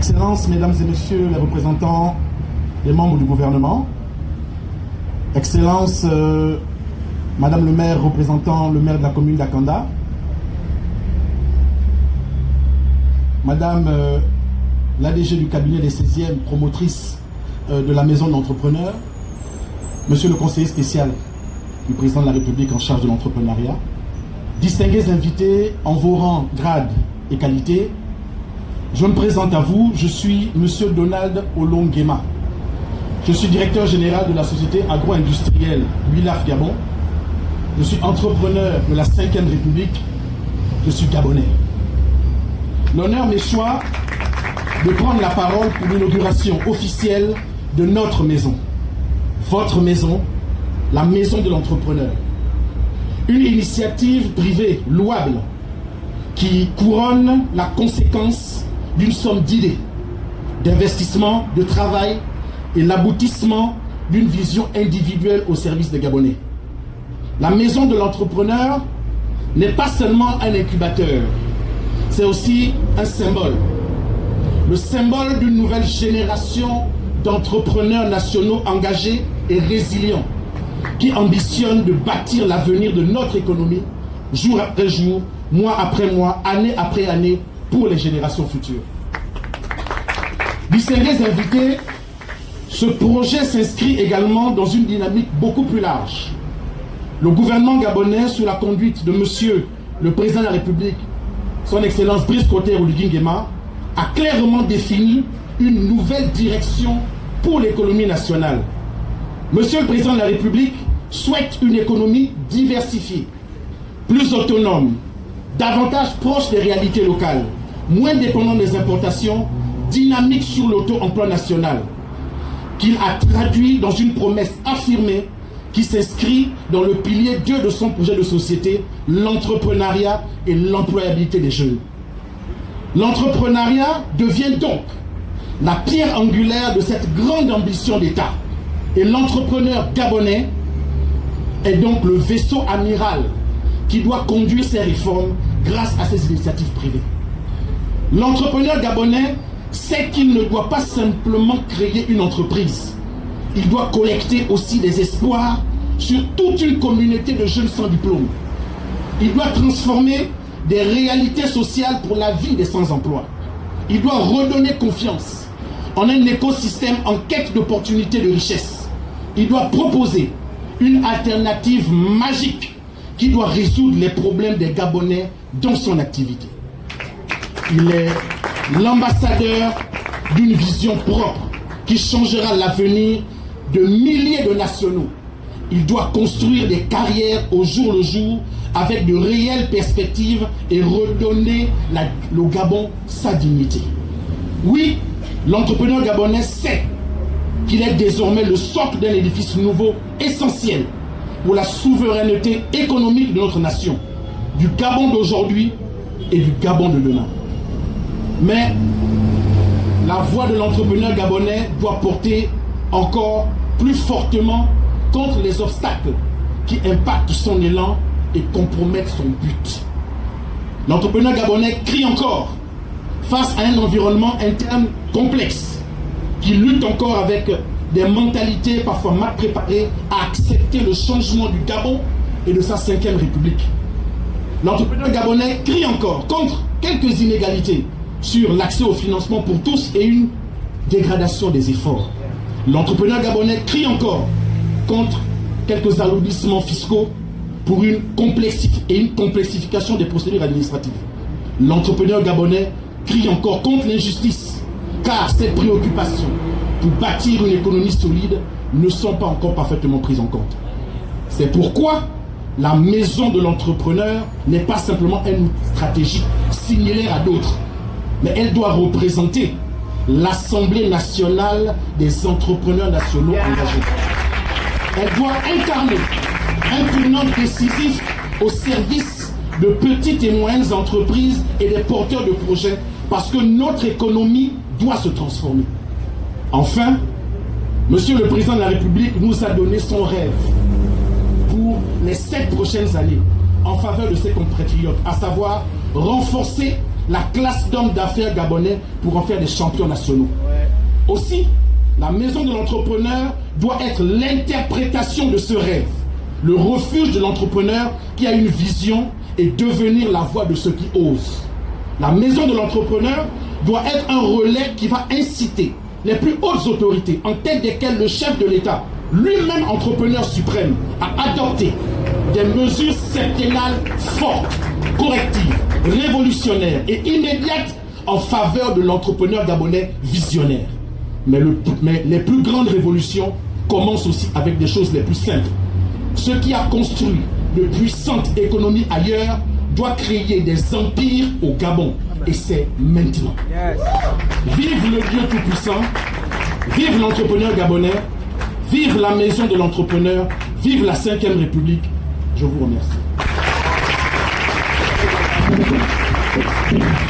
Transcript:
Excellences, Mesdames et Messieurs les représentants des membres du gouvernement, Excellences, Madame le maire représentant le maire de la commune d'Akanda, Madame l'ADG du cabinet des 16e, promotrice de la maison de l'entrepreneur, Monsieur le conseiller spécial du président de la République en charge de l'entrepreneuriat, distingués invités en vos rangs, grades et qualités, je me présente à vous, je suis Monsieur Donald Olongema. Je suis directeur général de la société agro-industrielle Wilaf Gabon. Je suis entrepreneur de la 5e République. Je suis gabonais. L'honneur m'est choix de prendre la parole pour l'inauguration officielle de notre maison. Votre maison, la maison de l'entrepreneur. Une initiative privée louable qui couronne la conséquence d'une somme d'idées, d'investissement, de travail et l'aboutissement d'une vision individuelle au service des Gabonais. La maison de l'entrepreneur n'est pas seulement un incubateur, c'est aussi un symbole. Le symbole d'une nouvelle génération d'entrepreneurs nationaux engagés et résilients qui ambitionnent de bâtir l'avenir de notre économie jour après jour, mois après mois, année après année pour les générations futures. Distingués invités, ce projet s'inscrit également dans une dynamique beaucoup plus large. Le gouvernement gabonais, sous la conduite de Monsieur le Président de la République, Son Excellence Brice Clotaire Oligui Nguema, a clairement défini une nouvelle direction pour l'économie nationale. Monsieur le Président de la République souhaite une économie diversifiée, plus autonome, davantage proche des réalités locales, moins dépendante des importations, dynamique sur l'auto-emploi national, qu'il a traduit dans une promesse affirmée qui s'inscrit dans le pilier 2 de son projet de société, l'entrepreneuriat et l'employabilité des jeunes. L'entrepreneuriat devient donc la pierre angulaire de cette grande ambition d'État. Et l'entrepreneur gabonais est donc le vaisseau amiral qui doit conduire ces réformes grâce à ces initiatives privées. L'entrepreneur gabonais sait qu'il ne doit pas simplement créer une entreprise. Il doit collecter aussi des espoirs sur toute une communauté de jeunes sans diplôme. Il doit transformer des réalités sociales pour la vie des sans-emploi. Il doit redonner confiance en un écosystème en quête d'opportunités de richesse. Il doit proposer une alternative magique qui doit résoudre les problèmes des Gabonais dans son activité. Il est l'ambassadeur d'une vision propre qui changera l'avenir de milliers de nationaux. Il doit construire des carrières au jour le jour avec de réelles perspectives et redonner au Gabon sa dignité. Oui, l'entrepreneur gabonais sait qu'il est désormais le socle d'un édifice nouveau essentiel pour la souveraineté économique de notre nation, du Gabon d'aujourd'hui et du Gabon de demain. Mais la voix de l'entrepreneur gabonais doit porter encore plus fortement contre les obstacles qui impactent son élan et compromettent son but. L'entrepreneur gabonais crie encore face à un environnement interne complexe qui lutte encore avec des mentalités parfois mal préparées à accepter le changement du Gabon et de sa 5e République. L'entrepreneur gabonais crie encore contre quelques inégalités sur l'accès au financement pour tous et une dégradation des efforts. L'entrepreneur gabonais crie encore contre quelques alourdissements fiscaux pour une complexification des procédures administratives. L'entrepreneur gabonais crie encore contre l'injustice, car ces préoccupations pour bâtir une économie solide ne sont pas encore parfaitement prises en compte. C'est pourquoi la maison de l'entrepreneur n'est pas simplement un outil stratégique similaire à d'autres, mais elle doit représenter l'Assemblée nationale des entrepreneurs nationaux engagés. Elle doit incarner un tournant décisif au service de petites et moyennes entreprises et des porteurs de projets, parce que notre économie doit se transformer. Enfin, Monsieur le Président de la République nous a donné son rêve pour les 7 prochaines années en faveur de ses compatriotes, à savoir renforcer la classe d'hommes d'affaires gabonais pour en faire des champions nationaux. Aussi, la maison de l'entrepreneur doit être l'interprétation de ce rêve, le refuge de l'entrepreneur qui a une vision et devenir la voix de ceux qui osent. La maison de l'entrepreneur doit être un relais qui va inciter les plus hautes autorités, en tête desquelles le chef de l'État, lui-même entrepreneur suprême, à adopter des mesures septennales fortes, correctives, révolutionnaires et immédiates en faveur de l'entrepreneur gabonais visionnaire. Mais les plus grandes révolutions commencent aussi avec des choses les plus simples. Ce qui a construit de puissantes économies ailleurs doit créer des empires au Gabon. Et c'est maintenant. Vive le Dieu Tout-Puissant, vive l'entrepreneur gabonais, vive la maison de l'entrepreneur, vive la 5e République. Je vous remercie.